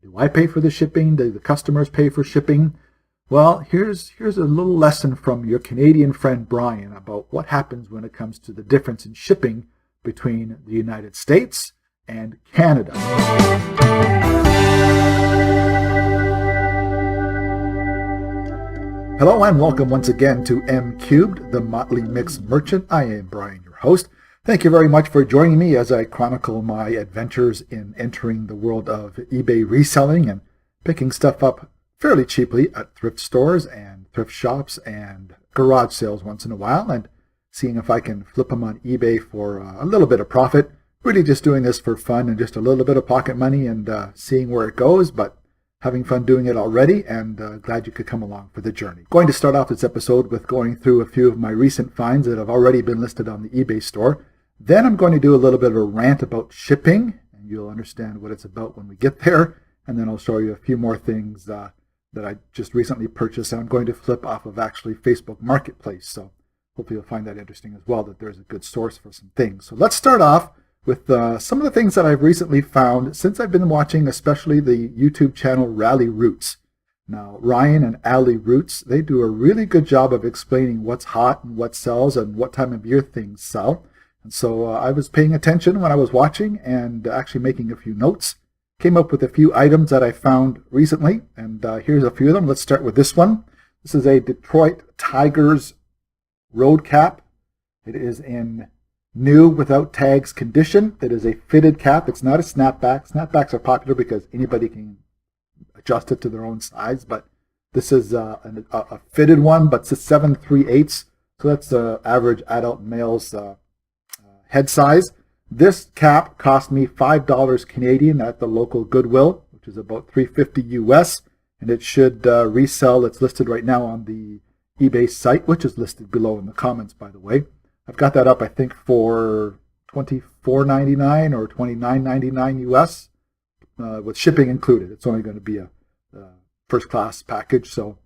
Do I pay for the shipping? Do the customers pay for shipping? Well, here's a little lesson from your Canadian friend Brian about what happens when it comes to the difference in shipping between the United States and Canada. Hello and welcome once again to M Cubed, the Motley Mix Merchant. I am Brian, your host. Thank you very much for joining me as I chronicle my adventures in entering the world of eBay reselling and picking stuff up fairly cheaply at thrift stores and thrift shops and garage sales once in a while, and seeing if I can flip them on eBay for a little bit of profit. Really just doing this for fun and just a little bit of pocket money and seeing where it goes, but having fun doing it already, and glad you could come along for the journey. Going to start off this episode with going through a few of my recent finds that have already been listed on the eBay store. Then I'm going to do a little bit of a rant about shipping, and you'll understand what it's about when we get there. And then I'll show you a few more things that I just recently purchased, and I'm going to flip off of actually Facebook Marketplace. So hopefully you'll find that interesting as well, that there's a good source for some things. So let's start off with some of the things that I've recently found since I've been watching, especially the YouTube channel Ralli Roots. Now, Ryan and Ralli Roots, they do a really good job of explaining what's hot and what sells and what time of year things sell. And so I was paying attention when I was watching and actually making a few notes. Came up with a few items that I found recently, and here's a few of them. Let's start with this one. This is a Detroit Tigers road cap. It is in new without tags condition. It is a fitted cap. It's not a snapback. Snapbacks are popular because anybody can adjust it to their own size, but this is a fitted one, but it's a 7/3/8. So that's the average adult male's head size. This cap cost me $5 Canadian at the local Goodwill, which is about $3.50 US, and it should resell. It's listed right now on the eBay site, which is listed below in the comments, by the way. I've got that up, I think, for $24.99 or $29.99 US, with shipping included. It's only going to be a first-class package, so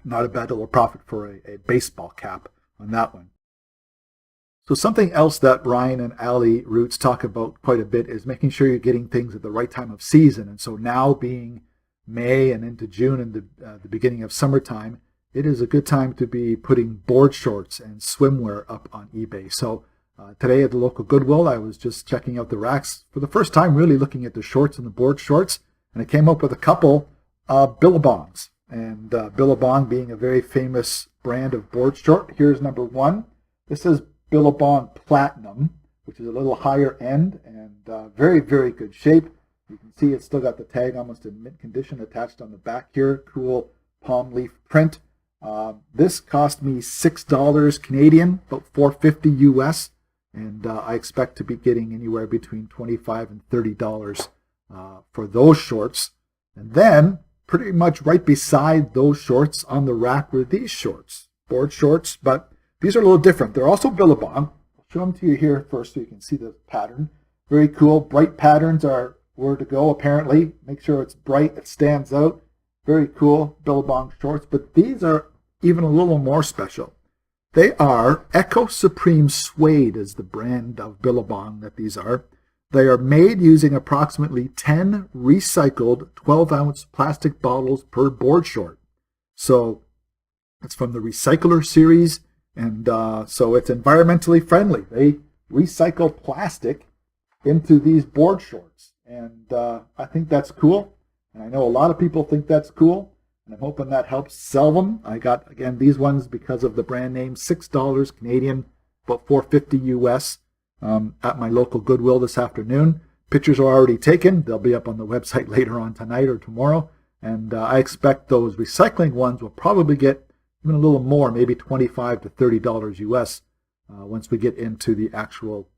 not a bad little profit for a baseball cap on that one. So something else that Ryan and Ralli Roots talk about quite a bit is making sure you're getting things at the right time of season. And so now being May and into June and the beginning of summertime, it is a good time to be putting board shorts and swimwear up on eBay. So today at the local Goodwill, I was just checking out the racks for the first time, really looking at the shorts and the board shorts, and I came up with a couple Billabongs. And Billabong being a very famous brand of board short. Here's number one. This is Billabong Platinum, which is a little higher end and very, very good shape. You can see it's still got the tag almost in mint condition attached on the back here. Cool palm leaf print. This cost me $6 Canadian, about $4.50 US, and I expect to be getting anywhere between $25 and $30 for those shorts. And then, pretty much right beside those shorts on the rack were these shorts, board shorts, but these are a little different. They're also Billabong. I'll show them to you here first so you can see the pattern. Very cool. Bright patterns are where to go, apparently. Make sure it's bright, it stands out. Very cool Billabong shorts. But these are even a little more special. They are Echo Supreme Suede is the brand of Billabong that these are. They are made using approximately 10 recycled 12-ounce plastic bottles per board short. So it's from the Recycler series. And so it's environmentally friendly. They recycle plastic into these board shorts. And I think that's cool. And I know a lot of people think that's cool. And I'm hoping that helps sell them. I got, again, these ones because of the brand name, $6 Canadian, about $4.50 US at my local Goodwill this afternoon. Pictures are already taken. They'll be up on the website later on tonight or tomorrow. And I expect those recycling ones will probably get even a little more, maybe $25 to $30 US once we get into the actual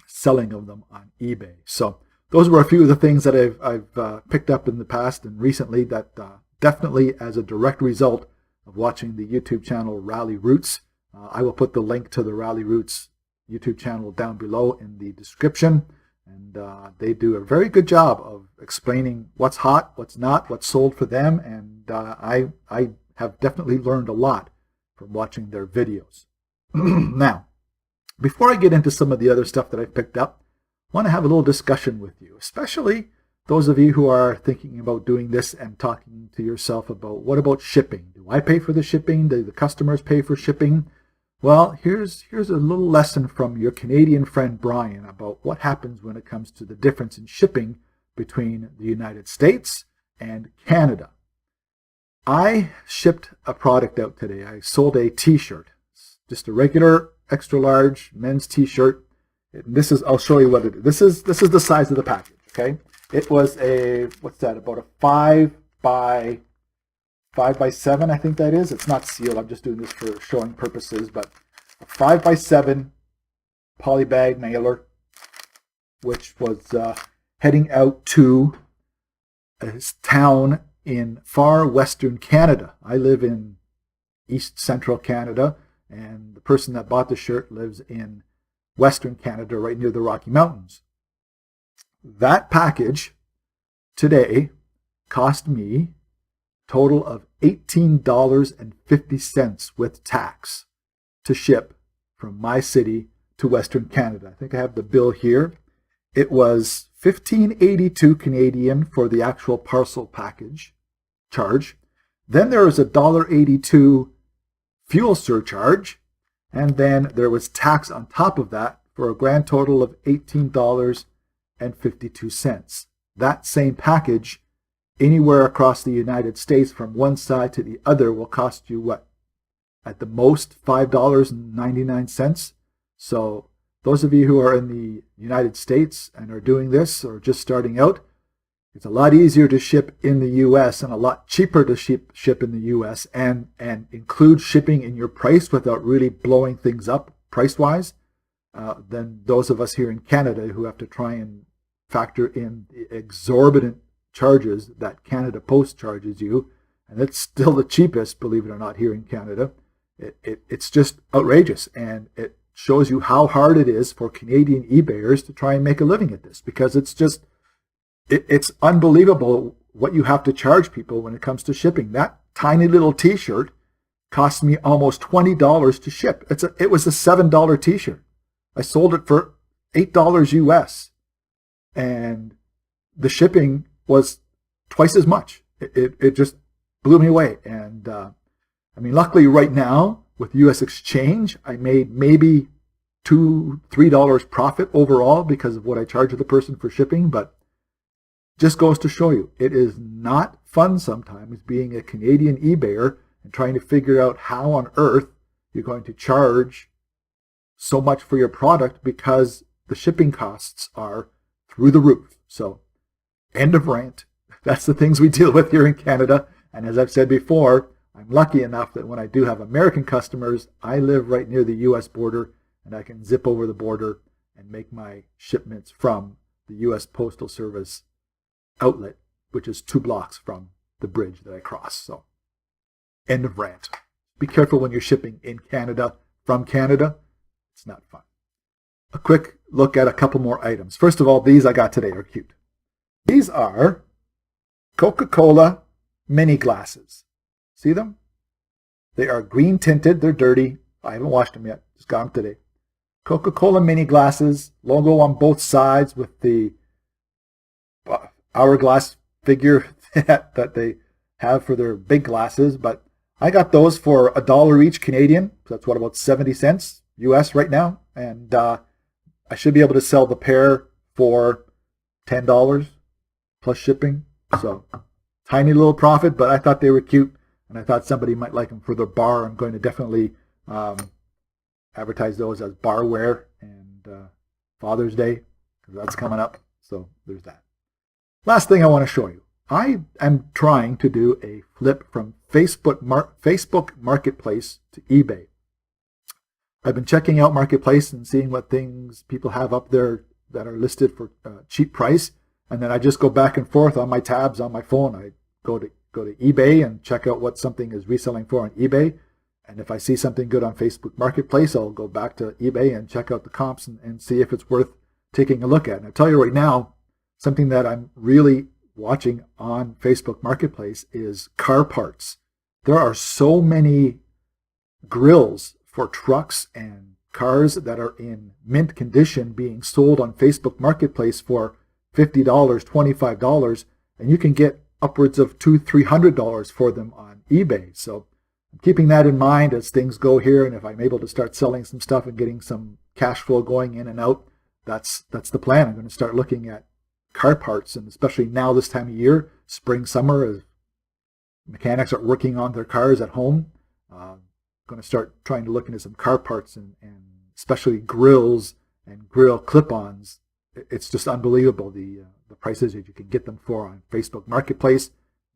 selling of them on eBay. So those were a few of the things that I've picked up in the past and recently that definitely as a direct result of watching the YouTube channel Ralli Roots. I will put the link to the Ralli Roots YouTube channel down below in the description. And they do a very good job of explaining what's hot, what's not, what's sold for them. And I have definitely learned a lot from watching their videos. Now, before I get into some of the other stuff that I've picked up, I want to have a little discussion with you, especially those of you who are thinking about doing this and talking to yourself about, what about shipping? Do I pay for the shipping? Do the customers pay for shipping? Well, here's a little lesson from your Canadian friend Brian about what happens when it comes to the difference in shipping between the United States and Canada. I shipped a product out today. I sold a t-shirt, just a regular extra large men's t-shirt. This is, I'll show you what it is. This is the size of the package, okay? It was a, what's that, about a 5 by 7, I think that is. It's not sealed. I'm just doing this for showing purposes, but a 5 by 7 polybag mailer, which was heading out to a town in far western Canada. I live in east central Canada, and the person that bought the shirt lives in western Canada, right near the Rocky Mountains. That package today cost me a total of $18.50 with tax to ship from my city to western Canada. I think I have the bill here. It was $15.82 Canadian for the actual parcel package charge. Then there was a $1.82 fuel surcharge, and then there was tax on top of that for a grand total of $18.52. That same package anywhere across the United States from one side to the other will cost you what? At the most $5.99. So those of you who are in the United States and are doing this or just starting out, it's a lot easier to ship in the U.S. and a lot cheaper to ship in the U.S. and include shipping in your price without really blowing things up price-wise than those of us here in Canada who have to try and factor in the exorbitant charges that Canada Post charges you. And it's still the cheapest, believe it or not, here in Canada. It's just outrageous, and it shows you how hard it is for Canadian eBayers to try and make a living at this, because it's just, it's unbelievable what you have to charge people when it comes to shipping. That tiny little t-shirt cost me almost $20 to ship. It was a $7 t-shirt. I sold it for $8 US, and the shipping was twice as much. It just blew me away. And I mean, luckily right now with US exchange, I made maybe $2-3 profit overall because of what I charge the person for shipping. But just goes to show you, it is not fun sometimes being a Canadian eBayer and trying to figure out how on earth you're going to charge so much for your product, because the shipping costs are through the roof. So, end of rant. That's the things we deal with here in Canada. And as I've said before, I'm lucky enough that when I do have American customers, I live right near the U.S. border, and I can zip over the border and make my shipments from the U.S. Postal Service outlet, which is 2 blocks from the bridge that I cross. So, end of rant. Be careful when you're shipping in Canada from Canada. It's not fun. A quick look at a couple more items. First of all, these I got today are cute. These are Coca-Cola mini glasses. See them? They are green tinted. They're dirty. I haven't washed them yet. Just got them today. Coca-Cola mini glasses. Logo on both sides with the hourglass figure that they have for their big glasses. But I got those for $1 each Canadian. So that's what, about 70 cents US right now. And I should be able to sell the pair for $10 plus shipping. So tiny little profit, but I thought they were cute, and I thought somebody might like them for their bar. I'm going to definitely advertise those as barware and Father's Day, because that's coming up. So there's that. Last thing I want to show you. I am trying to do a flip from Facebook Marketplace to eBay. I've been checking out Marketplace and seeing what things people have up there that are listed for cheap price, and then I just go back and forth on my tabs on my phone. I go to eBay and check out what something is reselling for on eBay, and if I see something good on Facebook Marketplace, I'll go back to eBay and check out the comps and see if it's worth taking a look at. And I tell you right now, something that I'm really watching on Facebook Marketplace is car parts. There are so many grills for trucks and cars that are in mint condition being sold on Facebook Marketplace for $50, $25, and you can get upwards of $200, $300 for them on eBay. So I'm keeping that in mind as things go here, and if I'm able to start selling some stuff and getting some cash flow going in and out, that's the plan. I'm going to start looking at car parts, and especially now this time of year, spring, summer, as mechanics are working on their cars at home. Going to start trying to look into some car parts and especially grills and grill clip-ons. It's just unbelievable the prices that you can get them for on Facebook Marketplace.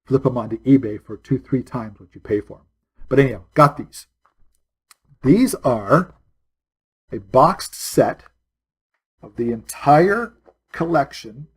Flip them onto eBay for 2-3 times what you pay for them. But anyhow, got these. These are a boxed set of the entire collection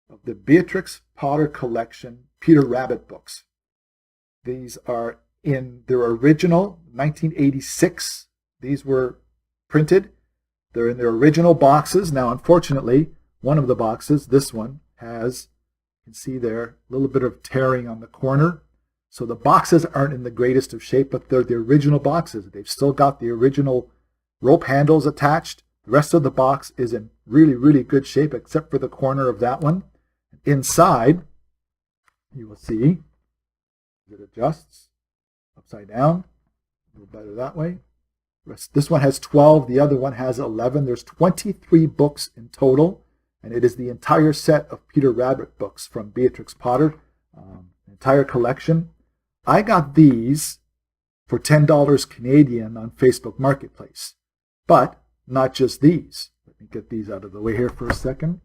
of the Beatrix Potter Collection Peter Rabbit books. These are in their original 1986. These were printed. They're in their original boxes. Now, unfortunately, one of the boxes, this one, has, you can see there, a little bit of tearing on the corner. So the boxes aren't in the greatest of shape, but they're the original boxes. They've still got the original rope handles attached. The rest of the box is in really, really good shape, except for the corner of that one. Inside, you will see, it adjusts upside down, a little better that way. This one has 12, the other one has 11. There's 23 books in total, and it is the entire set of Peter Rabbit books from Beatrix Potter, entire collection. I got these for $10 Canadian on Facebook Marketplace, but not just these. Let me get these out of the way here for a second.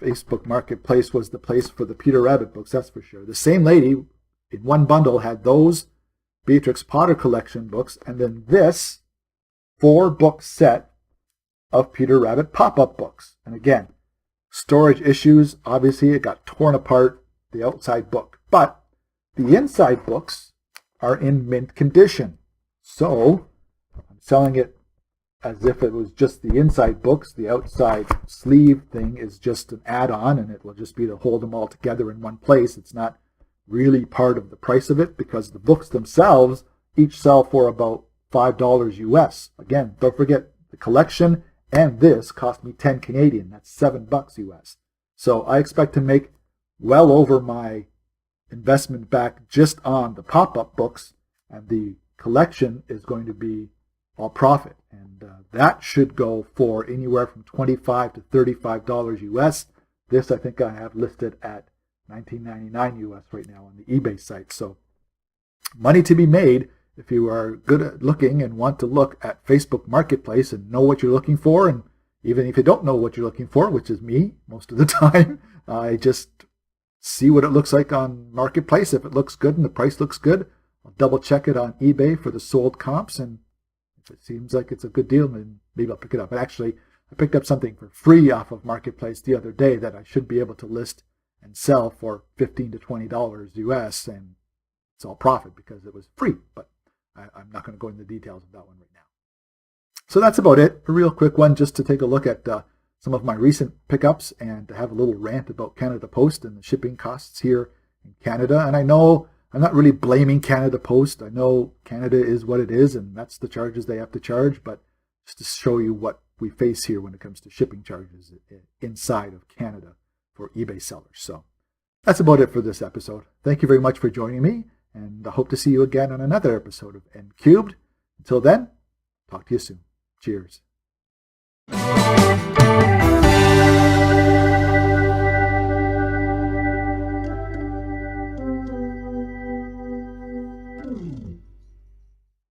Facebook Marketplace was the place for the Peter Rabbit books, that's for sure. The same lady in one bundle had those Beatrix Potter Collection books, and then this 4-book set of Peter Rabbit pop-up books. And again, storage issues, obviously it got torn apart, the outside book. But the inside books are in mint condition. So I'm selling it as if it was just the inside books. The outside sleeve thing is just an add-on, and it will just be to hold them all together in one place. It's not really part of the price of it, because the books themselves each sell for about $5 US. Again, don't forget, the collection and this cost me 10 Canadian. That's $7 US. So I expect to make well over my investment back just on the pop-up books, and the collection is going to be all profit. And that should go for anywhere from $25 to $35 US. This I think I have listed at $19.99 US right now on the eBay site. So money to be made if you are good at looking and want to look at Facebook Marketplace and know what you're looking for. And even if you don't know what you're looking for, which is me most of the time, I just see what it looks like on Marketplace. If it looks good and the price looks good, I'll double check it on eBay for the sold comps, and if it seems like it's a good deal, then maybe I'll pick it up. But actually, I picked up something for free off of Marketplace the other day that I should be able to list and sell for $15 to $20 US, and it's all profit because it was free. But I'm not going to go into the details of that one right now. So that's about it. A real quick one just to take a look at some of my recent pickups and to have a little rant about Canada Post and the shipping costs here in Canada. And I know I'm not really blaming Canada Post. I know Canada is what it is, and that's the charges they have to charge. But just to show you what we face here when it comes to shipping charges inside of Canada for eBay sellers. So that's about it for this episode. Thank you very much for joining me, and I hope to see you again on another episode of N Cubed. Until then, talk to you soon. Cheers.